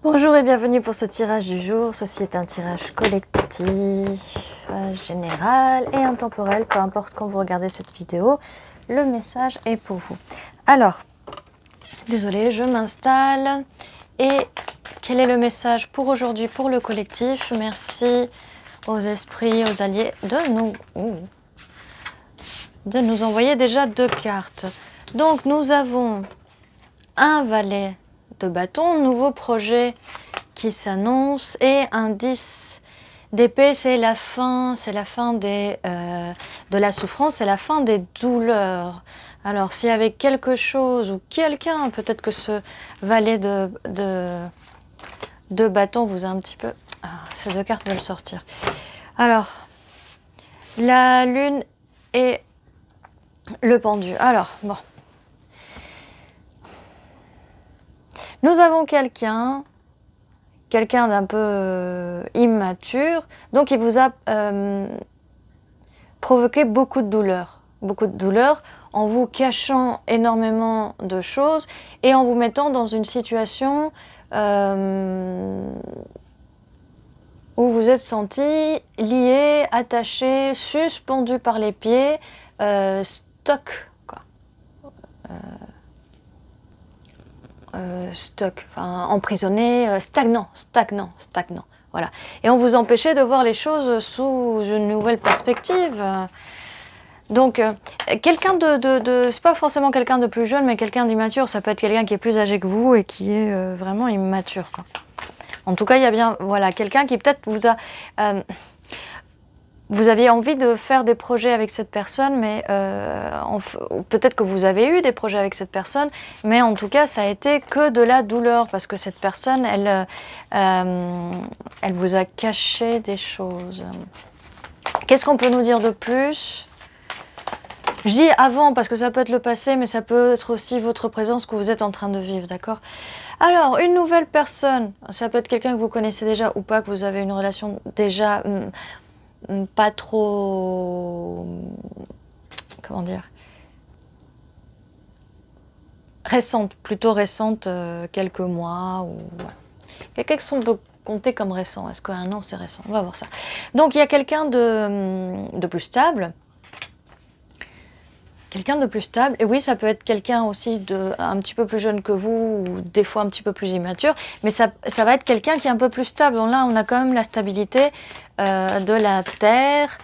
Bonjour et bienvenue pour ce tirage du jour. Ceci est un tirage collectif, général et intemporel. Peu importe quand vous regardez cette vidéo, le message est pour vous. Alors, désolée, je m'installe. Et quel est le message pour aujourd'hui pour le collectif? Merci aux esprits, aux alliés de nous envoyer déjà 2 cartes. Donc nous avons un valet de bâton, nouveau projet qui s'annonce, et un 10 d'épée, c'est la fin de la souffrance, c'est la fin des douleurs. Alors s'il y avait quelque chose ou quelqu'un, peut-être que ce valet de bâton vous a un petit peu... Ah, ces 2 cartes veulent sortir. Alors, la lune et le pendu. Alors, bon. Nous avons quelqu'un d'un peu immature, donc il vous a provoqué beaucoup de douleur en vous cachant énormément de choses et en vous mettant dans une situation où vous êtes senti lié, attaché, suspendu par les pieds, stock, quoi. Enfin emprisonné, stagnant. Voilà. Et on vous empêchait de voir les choses sous une nouvelle perspective. Donc, quelqu'un c'est pas forcément quelqu'un de plus jeune, mais quelqu'un d'immature. Ça peut être quelqu'un qui est plus âgé que vous et qui est vraiment immature, quoi. En tout cas, il y a bien, voilà, quelqu'un qui peut-être vous a... vous aviez envie de faire des projets avec cette personne, mais peut-être que vous avez eu des projets avec cette personne, mais en tout cas, ça a été que de la douleur, parce que cette personne, elle vous a caché des choses. Qu'est-ce qu'on peut nous dire de plus? Je dis avant, parce que ça peut être le passé, mais ça peut être aussi votre présence que vous êtes en train de vivre, d'accord? Alors, une nouvelle personne, ça peut être quelqu'un que vous connaissez déjà ou pas, que vous avez une relation déjà... pas trop, comment dire, récente, plutôt récente, quelques mois, ou voilà. Qu'est-ce qu'on peut compter comme récent? Est-ce qu'un an c'est récent? On va voir ça. Donc il y a quelqu'un de plus stable. Quelqu'un de plus stable, et oui, ça peut être quelqu'un aussi un petit peu plus jeune que vous, ou des fois un petit peu plus immature, mais ça va être quelqu'un qui est un peu plus stable. Donc là, on a quand même la stabilité de la terre,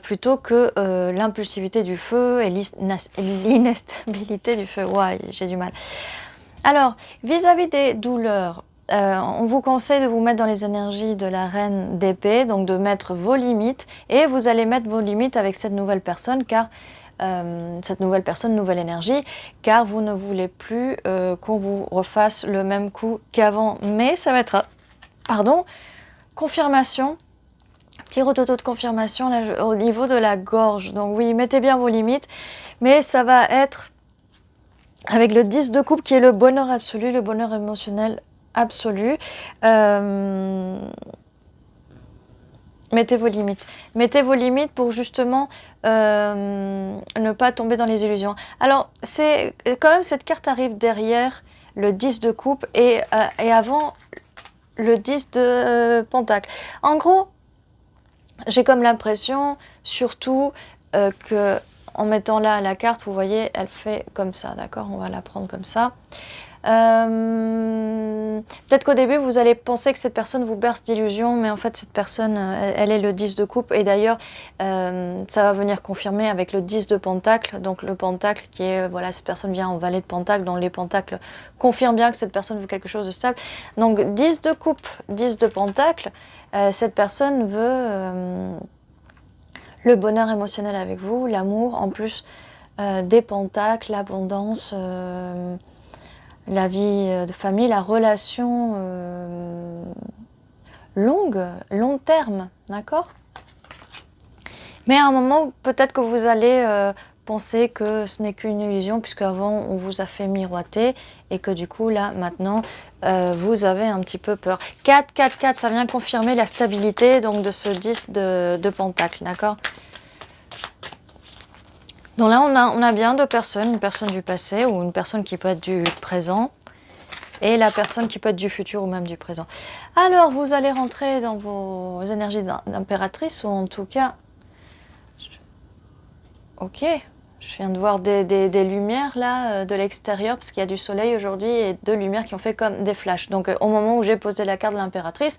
plutôt que l'impulsivité du feu et l'instabilité du feu. Ouais, j'ai du mal. Alors, vis-à-vis des douleurs, on vous conseille de vous mettre dans les énergies de la reine d'épée, donc de mettre vos limites, et vous allez mettre vos limites avec cette nouvelle personne, car cette nouvelle personne, nouvelle énergie, car vous ne voulez plus qu'on vous refasse le même coup qu'avant. Mais ça va être, confirmation, petit rototo de confirmation là, au niveau de la gorge. Donc oui, mettez bien vos limites, mais ça va être avec le 10 de coupe qui est le bonheur absolu, le bonheur émotionnel absolu. Mettez vos limites. Mettez vos limites pour justement ne pas tomber dans les illusions. Alors, c'est quand même, cette carte arrive derrière le 10 de coupe et avant le 10 de pentacle. En gros, j'ai comme l'impression, surtout, que en mettant là la carte, vous voyez, elle fait comme ça, d'accord? On va la prendre comme ça. Peut-être qu'au début vous allez penser que cette personne vous berce d'illusions, mais en fait cette personne elle est le 10 de coupe, et d'ailleurs ça va venir confirmer avec le 10 de pentacle. Donc le pentacle qui est, voilà, cette personne vient en valet de pentacle, dont les pentacles confirment bien que cette personne veut quelque chose de stable. Donc 10 de coupe, 10 de pentacle, cette personne veut le bonheur émotionnel avec vous, l'amour, en plus des pentacles, l'abondance, la vie de famille, la relation long terme, d'accord? Mais à un moment, peut-être que vous allez penser que ce n'est qu'une illusion, puisque avant on vous a fait miroiter, et que du coup là maintenant vous avez un petit peu peur. 4, 4, 4, ça vient confirmer la stabilité donc de ce 10 de pentacle, d'accord? Donc là on a bien 2 personnes, une personne du passé ou une personne qui peut être du présent. et la personne qui peut être du futur ou même du présent. Alors, vous allez rentrer dans vos énergies d'impératrice, ou en tout cas... Ok, je viens de voir des lumières là de l'extérieur, parce qu'il y a du soleil aujourd'hui et deux lumières qui ont fait comme des flashs. Donc au moment où j'ai posé la carte de l'impératrice,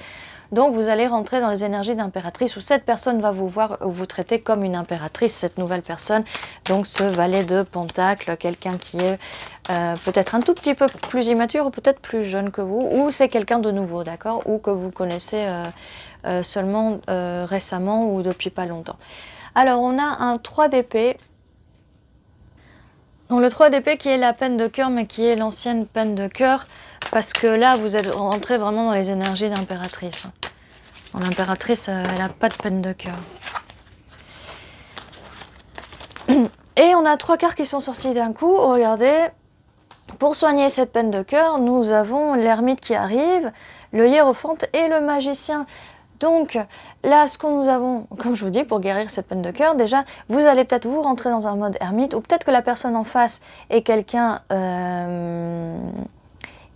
donc vous allez rentrer dans les énergies d'impératrice, où cette personne va vous voir, vous traiter comme une impératrice, cette nouvelle personne. Donc ce valet de Pentacle, quelqu'un qui est peut-être un tout petit peu plus immature ou peut-être plus jeune que vous, ou c'est quelqu'un de nouveau, d'accord, ou que vous connaissez seulement récemment ou depuis pas longtemps. Alors, on a un 3 d'épée. Donc, le 3 d'épée qui est la peine de cœur, mais qui est l'ancienne peine de cœur, parce que là, vous êtes rentré vraiment dans les énergies d'impératrice. L'impératrice, elle n'a pas de peine de cœur. Et on a 3 cartes qui sont sorties d'un coup. Regardez, pour soigner cette peine de cœur, nous avons l'ermite qui arrive, le hiérophante et le magicien. Donc là, ce que nous avons, comme je vous dis, pour guérir cette peine de cœur, déjà, vous allez peut-être vous rentrer dans un mode ermite, ou peut-être que la personne en face est quelqu'un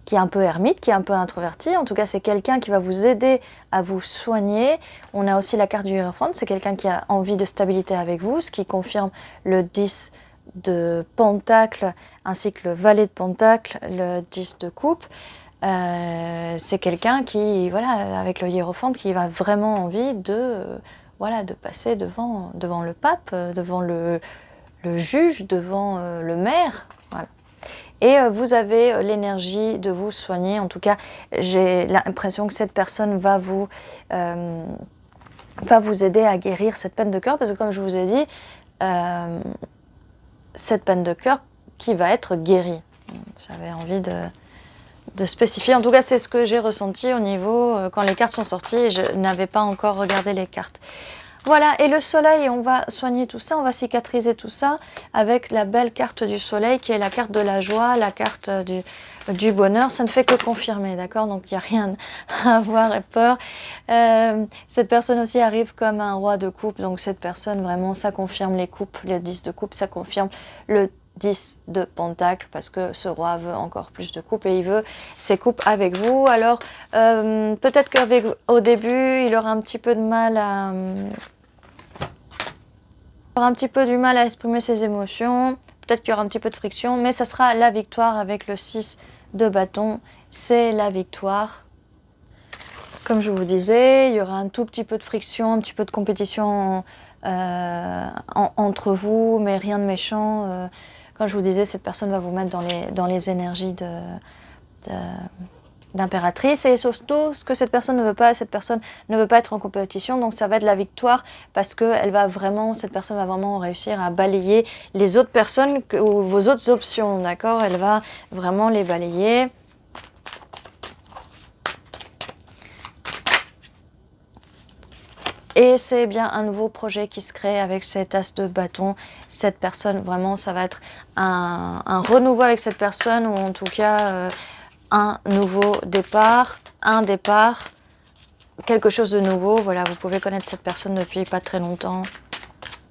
qui est un peu ermite, qui est un peu introverti. En tout cas, c'est quelqu'un qui va vous aider à vous soigner. On a aussi la carte du hiérophante, c'est quelqu'un qui a envie de stabilité avec vous, ce qui confirme le 10 de pentacle, ainsi que le valet de pentacle, le 10 de coupe. C'est quelqu'un qui, voilà, avec le hiérophante, qui a vraiment envie de, voilà, de passer devant le pape, devant le juge, devant le maire. Voilà. Et vous avez l'énergie de vous soigner. En tout cas, j'ai l'impression que cette personne va vous aider à guérir cette peine de cœur, parce que comme je vous ai dit, cette peine de cœur qui va être guérie. J'avais envie de spécifier. En tout cas, c'est ce que j'ai ressenti au niveau, quand les cartes sont sorties, et je n'avais pas encore regardé les cartes. Voilà, et le soleil, on va soigner tout ça, on va cicatriser tout ça avec la belle carte du soleil, qui est la carte de la joie, la carte du bonheur. Ça ne fait que confirmer, d'accord? Donc, il n'y a rien à avoir et peur. Cette personne aussi arrive comme un roi de coupe, donc cette personne, vraiment, ça confirme les coupes, le 10 de coupe, ça confirme le 10 de pentacle, parce que ce roi veut encore plus de coupes et il veut ses coupes avec vous. Alors peut-être qu'au début il aura un petit peu de mal à exprimer ses émotions, peut-être qu'il y aura un petit peu de friction, mais ça sera la victoire avec le 6 de bâton. C'est la victoire. Comme je vous disais, il y aura un tout petit peu de friction, un petit peu de compétition entre vous, mais rien de méchant. Comme je vous disais, cette personne va vous mettre dans les énergies d'impératrice, et surtout ce que cette personne ne veut pas être en compétition, donc ça va être la victoire, parce que cette personne va vraiment réussir à balayer les autres personnes ou vos autres options, d'accord? Elle va vraiment les balayer. Et c'est bien un nouveau projet qui se crée avec cet as de bâton. Cette personne, vraiment, ça va être un renouveau avec cette personne, ou en tout cas un nouveau départ, quelque chose de nouveau. Voilà, vous pouvez connaître cette personne depuis pas très longtemps.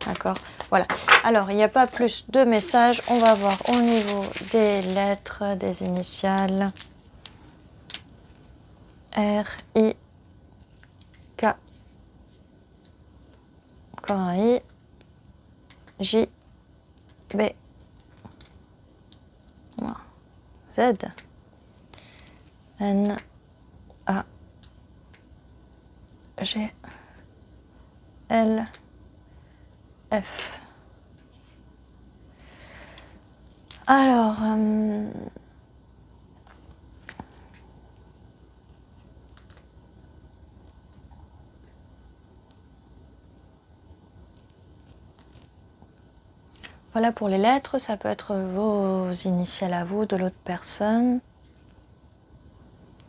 D'accord? Voilà. Alors, il n'y a pas plus de messages. On va voir au niveau des lettres, des initiales. R, I, K. Encore un I, J, B, Z, N, A, G, L, F. Alors, voilà pour les lettres, ça peut être vos initiales à vous, de l'autre personne.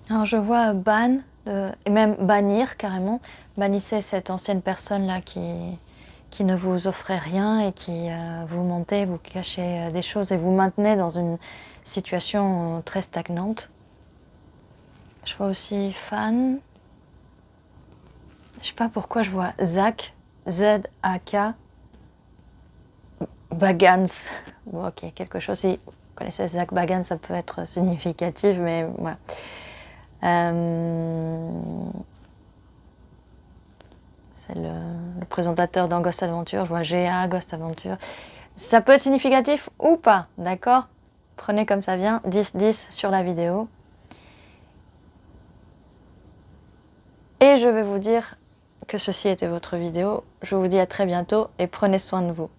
Alors je vois ban, et même bannir carrément. Bannissez cette ancienne personne-là qui ne vous offrait rien et qui vous mentait, vous cachez des choses et vous maintenez dans une situation très stagnante. Je vois aussi fan. Je sais pas pourquoi je vois Zach, Z-A-K. Bagans, bon, ok, quelque chose. Vous connaissez Zach Bagan, ça peut être significatif, mais voilà. C'est le présentateur dans Ghost Adventure. Je vois GA, Ghost Adventure. Ça peut être significatif ou pas, d'accord? Prenez comme ça vient, 10-10 sur la vidéo. Et je vais vous dire que ceci était votre vidéo. Je vous dis à très bientôt et prenez soin de vous.